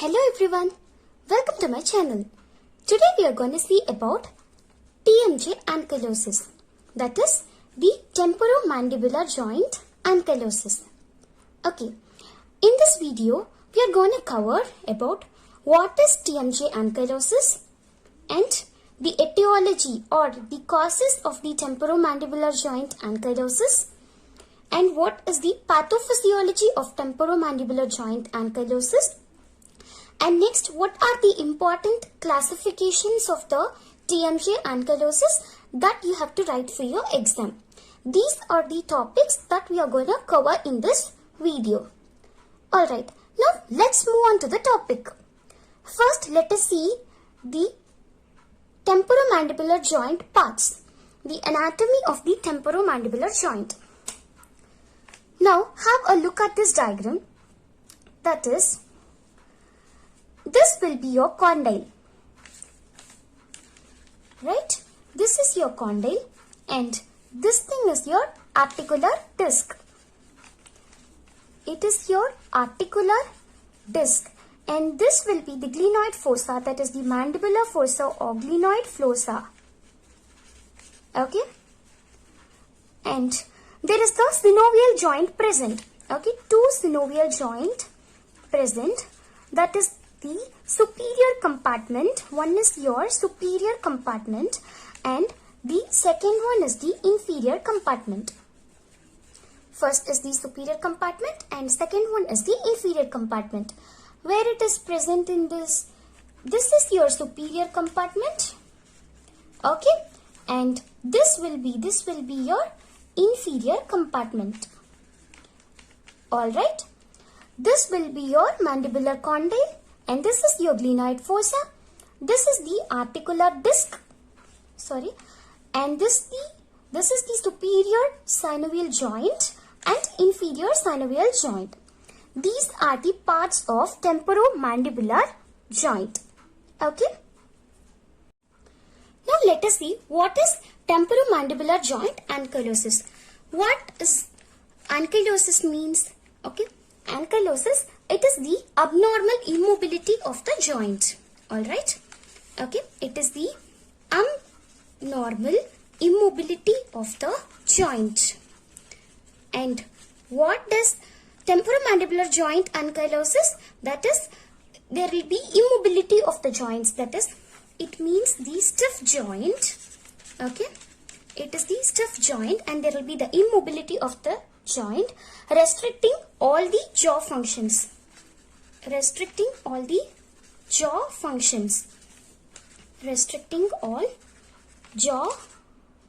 Hello everyone, welcome to my channel. Today we are going to see about Tmj Ankylosis, that is the Temporomandibular Joint Ankylosis. Okay, in this video we are going to cover about what is Tmj Ankylosis and the etiology or the causes of the Temporomandibular Joint Ankylosis, and what is the pathophysiology of Temporomandibular Joint Ankylosis. And next, what are the important classifications of the Tmj Ankylosis that you have to write for your exam. These are the topics that we are going to cover in this video. Alright, now let's move on to the topic. First, let us see the temporomandibular joint parts, the anatomy of the temporomandibular joint. Now, have a look at this diagram. That is, this will be your condyle, right? This is your condyle and this thing is your articular disc. It is your articular disc and this will be the glenoid fossa, that is the mandibular fossa or glenoid fossa. Okay? And there is the synovial joint present. Okay, two synovial joint present, that is the superior compartment. One is your superior compartment and the second one is the inferior compartment. First is the superior compartment and second one is the inferior compartment. Where it is present in this is your superior compartment. Okay, and this will be your inferior compartment. Alright, this will be your mandibular condyle and this is your glenoid fossa. This is the articular disc. And this is the superior synovial joint and inferior synovial joint. These are the parts of temporomandibular joint. Okay. Now let us see what is temporomandibular joint ankylosis. What is ankylosis means? Okay. Ankylosis, it is the abnormal immobility of the joint. Alright. Okay. It is the abnormal immobility of the joint. And what does temporomandibular joint ankylosis? That is, there will be immobility of the joints. That is, it means the stiff joint. Okay. It is the stiff joint and there will be the immobility of the joint, restricting all the jaw functions. Restricting all the jaw functions. Restricting all jaw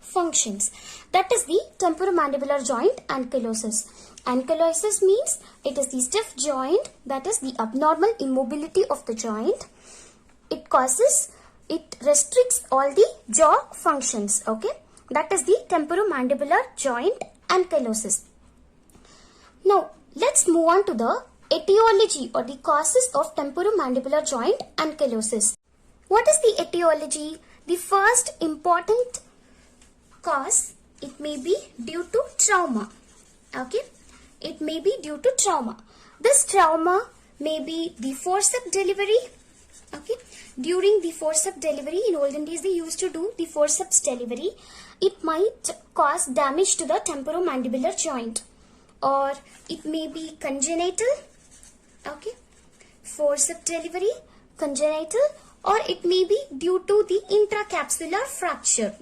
functions. That is the temporomandibular joint ankylosis. Ankylosis means it is the stiff joint, that is the abnormal immobility of the joint. It restricts all the jaw functions. Okay, that is the temporomandibular joint ankylosis. Now, let's move on to the etiology or the causes of temporomandibular joint ankylosis. What is the etiology? The first important cause, it may be due to trauma. Okay, it may be due to trauma. This trauma may be the forceps delivery. Okay, during the forceps delivery, in olden days they used to do the forceps delivery. It might cause damage to the temporomandibular joint. Or it may be congenital, okay, forceps delivery, congenital, or it may be due to the intracapsular fracture.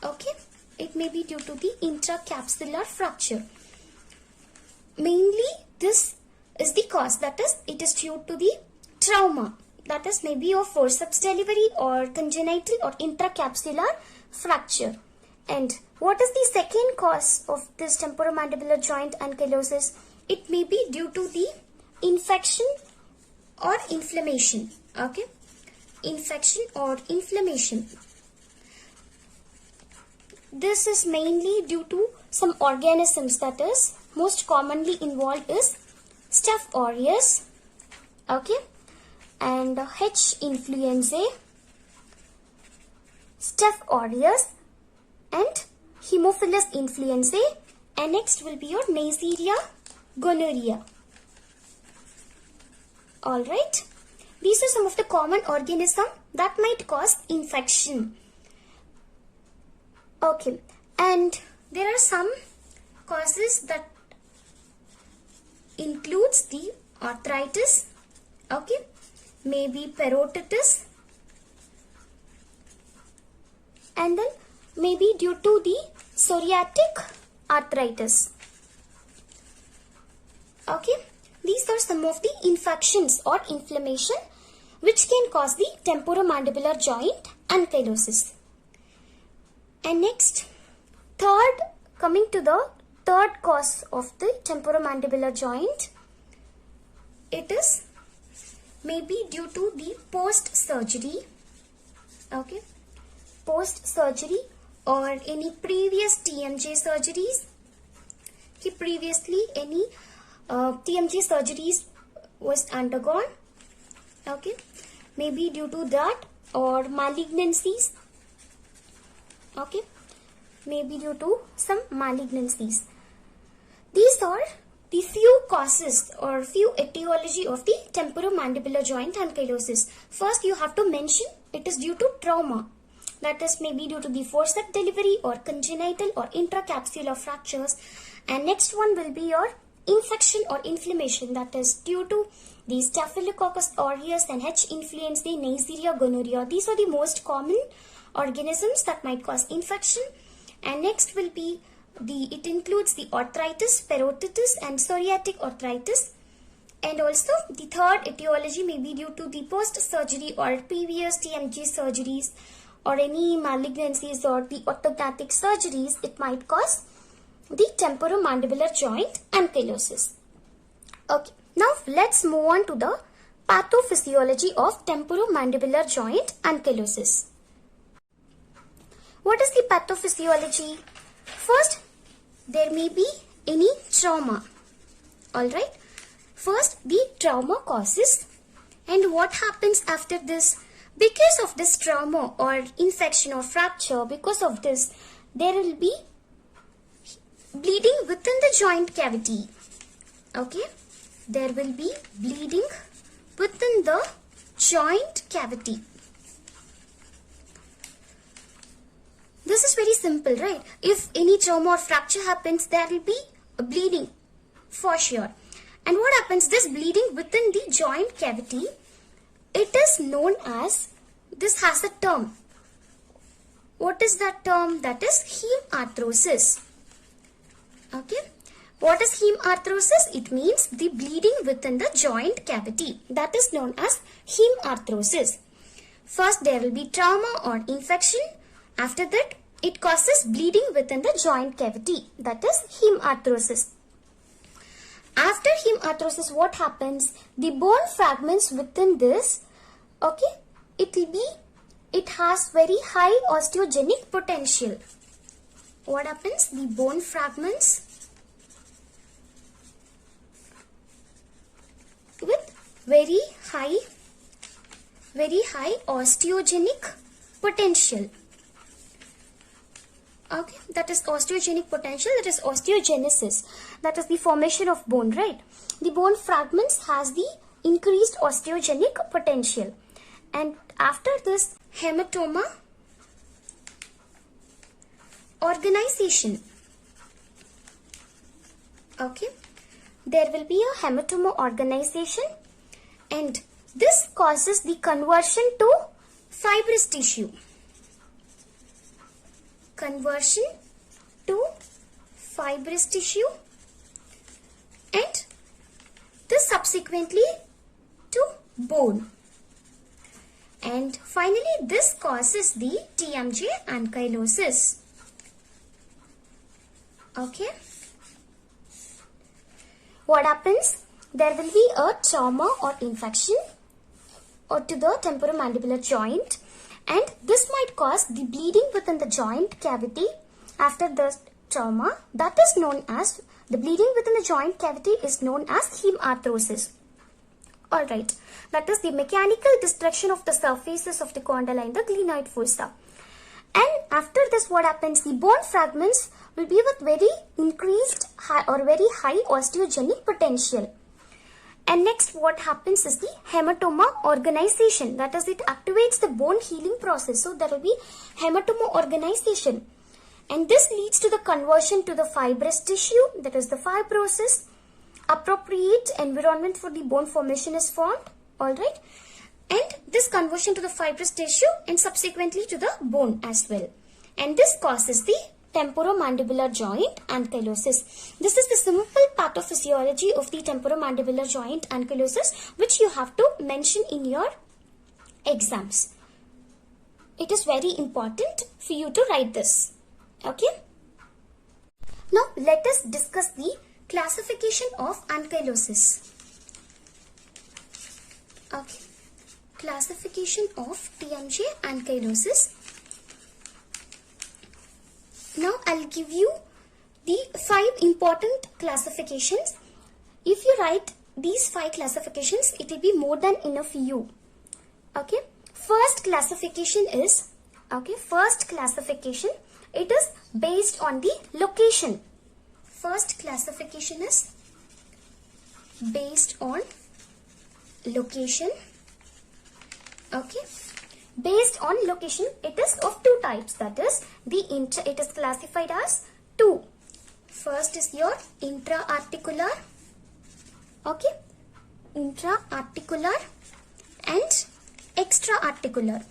Okay, it may be due to the intracapsular fracture. Mainly this is the cause, that is, it is due to the trauma, that is maybe of forceps delivery or congenital or intracapsular fracture. And what is the second cause of this temporomandibular joint ankylosis? It may be due to the infection or inflammation. Okay, infection or inflammation. This is mainly due to some organisms, that is most commonly involved is Staph aureus, okay, and H. influenzae, Staph aureus and Haemophilus influenzae, and next will be your Neisseria gonorrhea. Alright. These are some of the common organisms that might cause infection. Okay. And there are some causes that includes the arthritis. Okay. Maybe parotitis. And then maybe due to the psoriatic arthritis. Okay. These are some of the infections or inflammation which can cause the temporomandibular joint ankylosis. And next, coming to the third cause of the temporomandibular joint, it is maybe due to the post-surgery. Okay. Post-surgery or any previous TMJ surgeries. Okay, previously any TMJ surgeries was undergone. Okay, maybe due to that or malignancies. Okay, maybe due to some malignancies. These are the few causes or few etiology of the temporomandibular joint ankylosis. First, you have to mention it is due to trauma. That is maybe due to the forceps delivery or congenital or intracapsular fractures. And next one will be your infection or inflammation, that is due to the Staphylococcus aureus and H. influenzae, Neisseria gonorrhea. These are the most common organisms that might cause infection. And next will be it includes the arthritis, parotitis and psoriatic arthritis. And also the third etiology may be due to the post-surgery or previous TMJ surgeries or any malignancies or the orthodontic surgeries. It might cause the temporomandibular joint ankylosis. Okay, now let's move on to the pathophysiology of temporomandibular joint ankylosis. What is the pathophysiology? First, there may be any trauma. Alright, first the trauma causes, and what happens after this? Because of this trauma or infection or fracture, because of this, there will be bleeding within the joint cavity. Okay, there will be bleeding within the joint cavity. This is very simple, right? If any trauma or fracture happens, there will be a bleeding for sure. And what happens? This bleeding within the joint cavity, it is known as, this has a term. What is that term? That is Heme Arthrosis. Okay. What is Heme Arthrosis? It means the bleeding within the joint cavity. That is known as Heme Arthrosis. First, there will be trauma or infection. After that, it causes bleeding within the joint cavity. That is Heme Arthrosis. After Heme Arthrosis, what happens? The bone fragments within this, okay, it has very high osteogenic potential. What happens? The bone fragments with very high osteogenic potential. Okay, that is osteogenic potential, that is osteogenesis. That is the formation of bone, right? The bone fragments has the increased osteogenic potential. And after this, hematoma organization. Okay, there will be a hematoma organization, and this causes the conversion to fibrous tissue. Conversion to fibrous tissue, and this subsequently to bone. And finally, this causes the Tmj Ankylosis. Okay. What happens? There will be a trauma or infection or to the temporomandibular joint, and this might cause the bleeding within the joint cavity after the trauma. That is known as, the bleeding within the joint cavity is known as Heme Arthrosis. Alright, that is the mechanical destruction of the surfaces of the condyle and the glenoid fossa. And after this, what happens? The bone fragments will be with very increased or very high osteogenic potential. And next what happens is the hematoma organization. That is, it activates the bone healing process. So there will be hematoma organization. And this leads to the conversion to the fibrous tissue. That is the fibrosis. Appropriate environment for the bone formation is formed. Alright. And this conversion to the fibrous tissue and subsequently to the bone as well. And this causes the temporomandibular joint ankylosis. This is the simple pathophysiology of the temporomandibular joint ankylosis, which you have to mention in your exams. It is very important for you to write this. Okay. Now let us discuss the classification of ankylosis. Okay. Classification of Tmj Ankylosis. Now I'll give you the 5 important classifications. If you write these 5 classifications, it will be more than enough for you. Okay. First classification is, it is based on the location. First classification is based on location. Okay. Based on location, it is of 2 types. That is, it is classified as 2. First is your intra-articular, okay, intra-articular and extra-articular.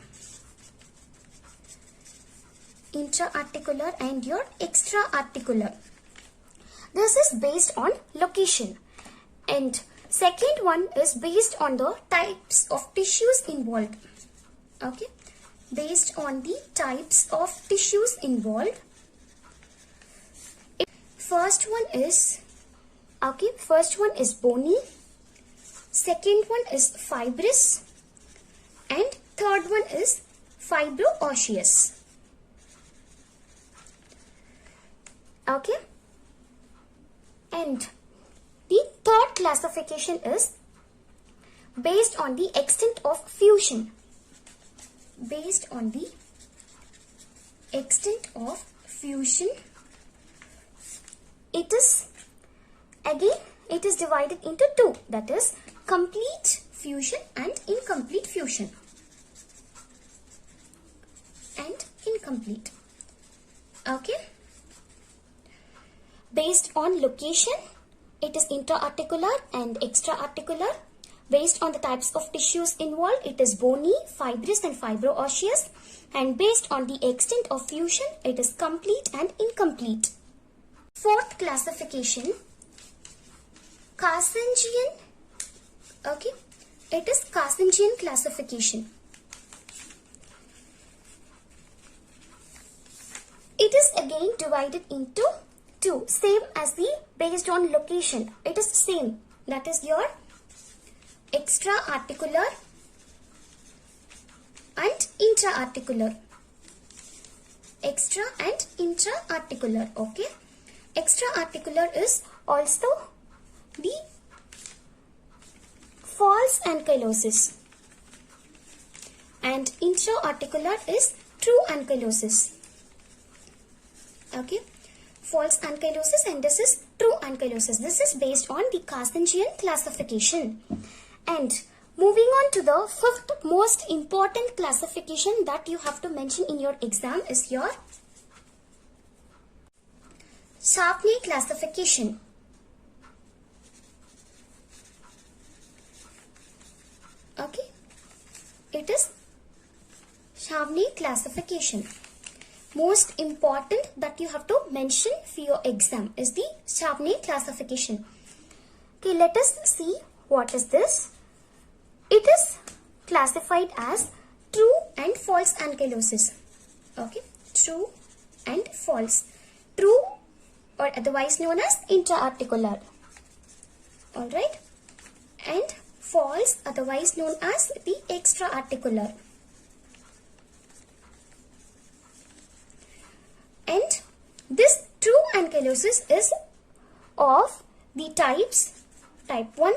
Intra-articular and your extra-articular. This is based on location. And second one is based on the types of tissues involved. Okay, based on the types of tissues involved. First one is bony, second one is fibrous, and third one is fibro-osseous. Okay, and the third classification is based on the extent of fusion. Based on the extent of fusion, it is divided into 2. That is, complete fusion and incomplete fusion. And incomplete. Okay. Based on location, it is intra-articular and extra-articular. Based on the types of tissues involved, it is bony, fibrous and fibro-osseous. And based on the extent of fusion, it is complete and incomplete. Fourth classification, Carcinogen. Okay, it is Carcinogen Classification. It is again divided into 2, same as the based on location. It is same. That is your extra-articular and intra-articular. Extra and intra-articular. Okay. Extra-articular is also the false ankylosis. And intra-articular is true ankylosis. Okay. False ankylosis and this is true ankylosis. This is based on the Carcinogen classification. And moving on to the 5th most important classification that you have to mention in your exam is your Sharpness Classification. Okay, it is Sharpness Classification. Most important that you have to mention for your exam is the Sharpness Classification. Okay, let us see what is this. It is classified as true and false ankylosis. Okay, true and false. True or otherwise known as intra-articular. Alright. And false otherwise known as the extra-articular. And this true ankylosis is of the types type 1,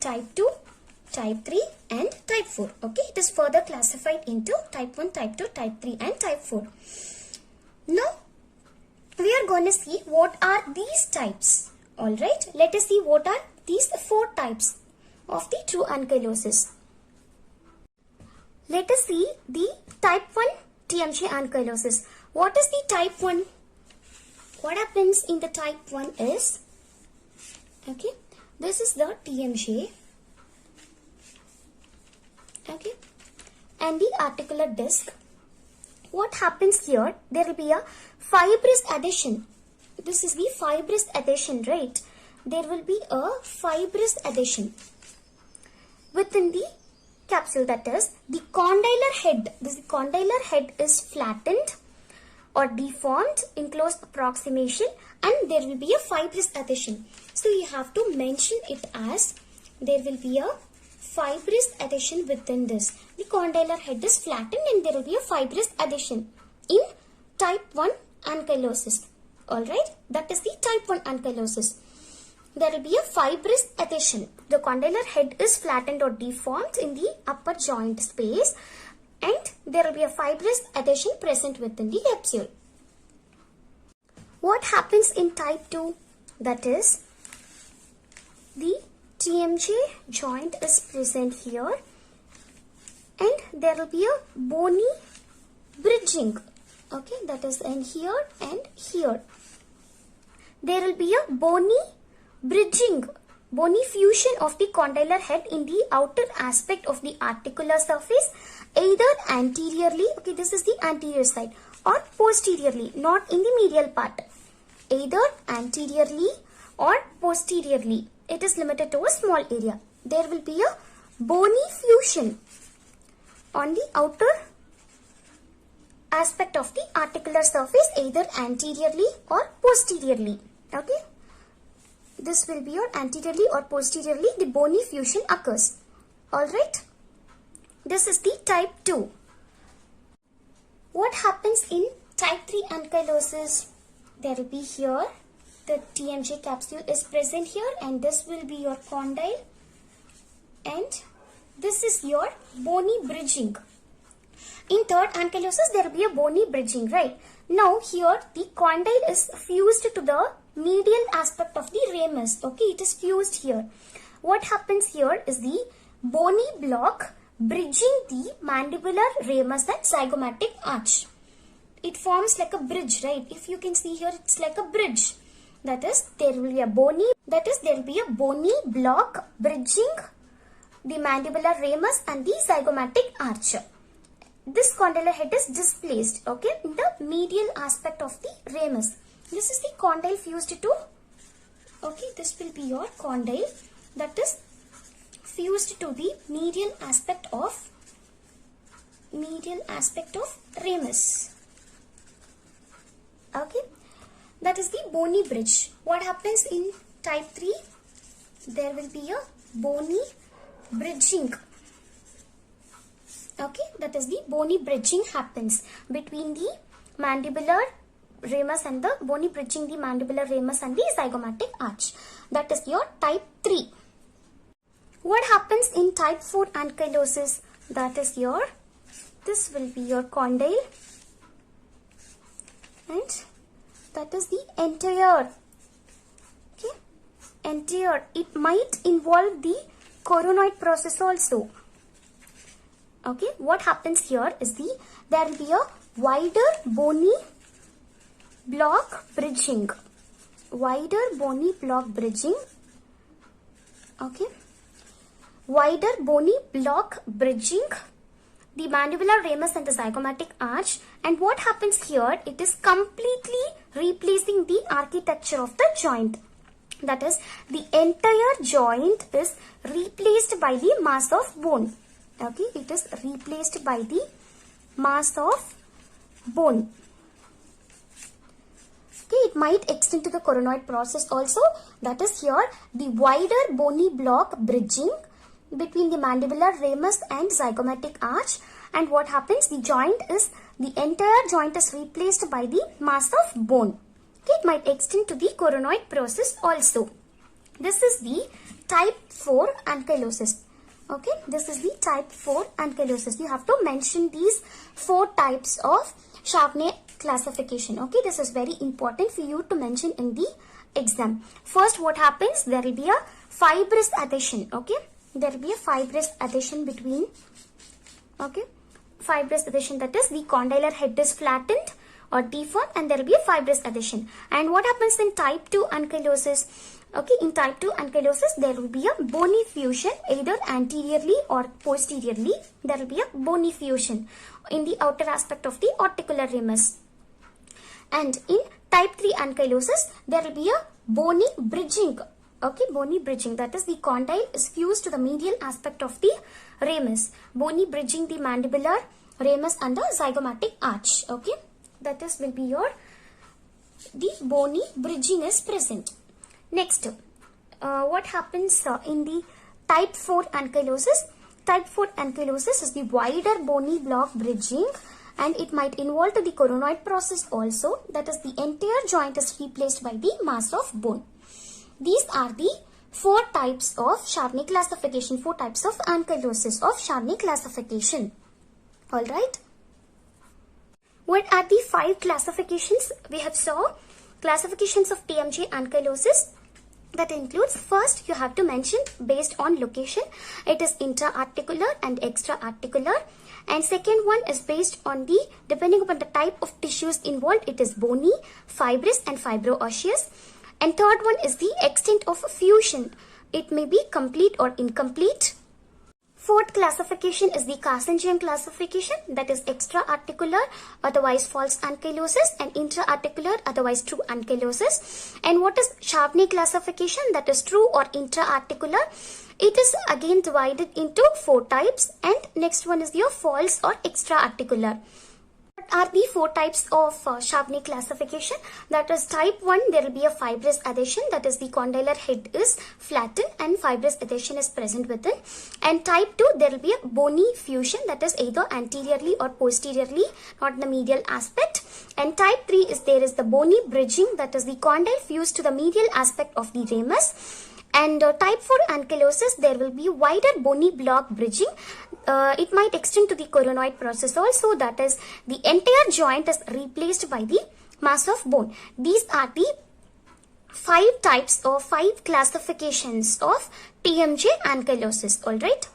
type 2, type 3 and type 4. Okay, it is further classified into type 1, type 2, type 3 and type 4. Now, we are going to see what are these types. Alright, let us see what are these 4 types. of the true ankylosis. Let us see the type 1 Tmj Ankylosis. What is the type 1? What happens in the type 1 is, okay, this is the Tmj, okay, and the articular disc. What happens here? There will be a fibrous adhesion. This is the fibrous adhesion, right? There will be a fibrous adhesion within the capsule, that is the condylar head. This condylar head is flattened or deformed in close approximation, and there will be a fibrous adhesion. So you have to mention it as there will be a fibrous adhesion within this. The condylar head is flattened and there will be a fibrous adhesion in type 1 ankylosis. Alright, that is the type 1 ankylosis. There will be a fibrous adhesion. The condylar head is flattened or deformed in the upper joint space, and there will be a fibrous adhesion present within the capsule. What happens in type 2? That is, the Tmj joint is present here, and there will be a bony bridging. Okay, that is in here and here. There will be a bony bridging, bony fusion of the condylar head in the outer aspect of the articular surface, either anteriorly, okay, this is the anterior side, or posteriorly, not in the medial part, either anteriorly or posteriorly. It is limited to a small area. There will be a bony fusion on the outer aspect of the articular surface, either anteriorly or posteriorly. Okay, this will be your anteriorly or posteriorly, the bony fusion occurs. Alright, this is the type 2. What happens in type 3 ankylosis? There will be here, the Tmj capsule is present here, and this will be your condyle, and this is your bony bridging. In third ankylosis, there will be a bony bridging, right? Now here the condyle is fused to the medial aspect of the ramus. Okay, it is fused here. What happens here is the bony block bridging the mandibular ramus and zygomatic arch. It forms like a bridge, right? If you can see here, it's like a bridge. That is, there will be a bony block bridging the mandibular ramus and the zygomatic arch. This condylar head is displaced, okay, in the medial aspect of the ramus. This is the condyle fused to, okay, this will be your condyle that is fused to the medial aspect of ramus. Okay, that is the bony bridge. What happens in type 3? There will be a bony bridging. Okay, that is the bony bridging happens between the mandibular ramus and the bony bridging the mandibular ramus and the zygomatic arch. That is your type 3. What happens in type 4 ankylosis? That is your, this will be your condyle, and that is the entire, okay, entire. It might involve the coronoid process also. Okay, what happens here is there will be a wider bony block bridging. Wider bony block bridging. Okay, wider bony block bridging the mandibular ramus and the zygomatic arch. And what happens here? It is completely replacing the architecture of the joint. That is, the entire joint is replaced by the mass of bone. Okay, it is replaced by the mass of bone. Okay, it might extend to the coronoid process also. That is here the wider bony block bridging between the mandibular ramus and zygomatic arch. And what happens? The entire joint is replaced by the mass of bone. Okay, it might extend to the coronoid process also. This is the type 4 ankylosis. Okay, this is the type 4 ankylosis. You have to mention these 4 types of Sharpness classification. Okay, this is very important for you to mention in the exam. First, what happens? There will be a fibrous adhesion. Okay, there will be a fibrous adhesion between, okay, fibrous adhesion, that is the condylar head is flattened or deformed and there will be a fibrous adhesion. And what happens in type 2 ankylosis? Okay, in type 2 ankylosis, there will be a bony fusion either anteriorly or posteriorly. There will be a bony fusion in the outer aspect of the articular ramus. And in type 3 ankylosis, there will be a bony bridging. Okay, bony bridging, that is the condyle is fused to the medial aspect of the ramus. Bony bridging the mandibular ramus and the zygomatic arch. Okay, that is will be your, the bony bridging is present. Next, what happens in the type 4 ankylosis? Type 4 ankylosis is the wider bony block bridging and it might involve the coronoid process also. That is, the entire joint is replaced by the mass of bone. These are the 4 types of Sharpness classification, 4 types of ankylosis of Sharpness classification. Alright. What are the 5 classifications? We have saw classifications of Tmj Ankylosis. That includes, first you have to mention based on location. It is intra-articular and extra-articular. And second one is based on the, depending upon the type of tissues involved, it is bony, fibrous and fibro-osseous. And third one is the extent of fusion. It may be complete or incomplete. Fourth classification is the Carcinogen Classification, that is extra-articular, otherwise false ankylosis, and intra-articular, otherwise true ankylosis. And what is Sharpness Classification, that is true or intra-articular. It is again divided into 4 types, and next one is your false or extra-articular. What are the 4 types of Sharpness classification? That is type 1, there will be a fibrous adhesion, that is the condylar head is flattened and fibrous adhesion is present within. And type 2, there will be a bony fusion, that is either anteriorly or posteriorly, not in the medial aspect. And type 3 is there is the bony bridging, that is the condyle fused to the medial aspect of the ramus. And type 4 ankylosis, there will be wider bony block bridging. It might extend to the coronoid process also, that is the entire joint is replaced by the mass of bone. These are the 5 types or 5 classifications of Tmj Ankylosis. Alright.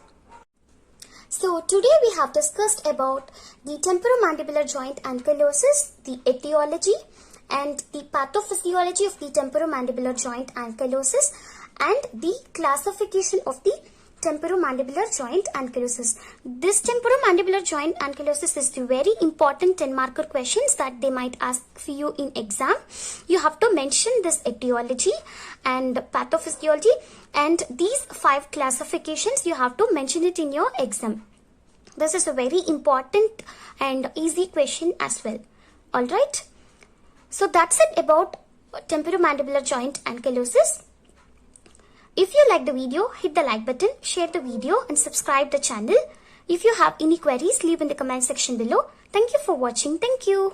So today we have discussed about the temporomandibular joint ankylosis, the etiology and the pathophysiology of the temporomandibular joint ankylosis, and the classification of the temporomandibular joint ankylosis. This temporomandibular joint ankylosis is the very important 10-marker questions that they might ask for you in exam. You have to mention this etiology and pathophysiology, and these 5 classifications you have to mention it in your exam. This is a very important and easy question as well. Alright. So that's it about temporomandibular joint ankylosis. If you like the video, hit the like button, share the video and subscribe the channel. If you have any queries, leave in the comment section below. Thank you for watching. Thank you.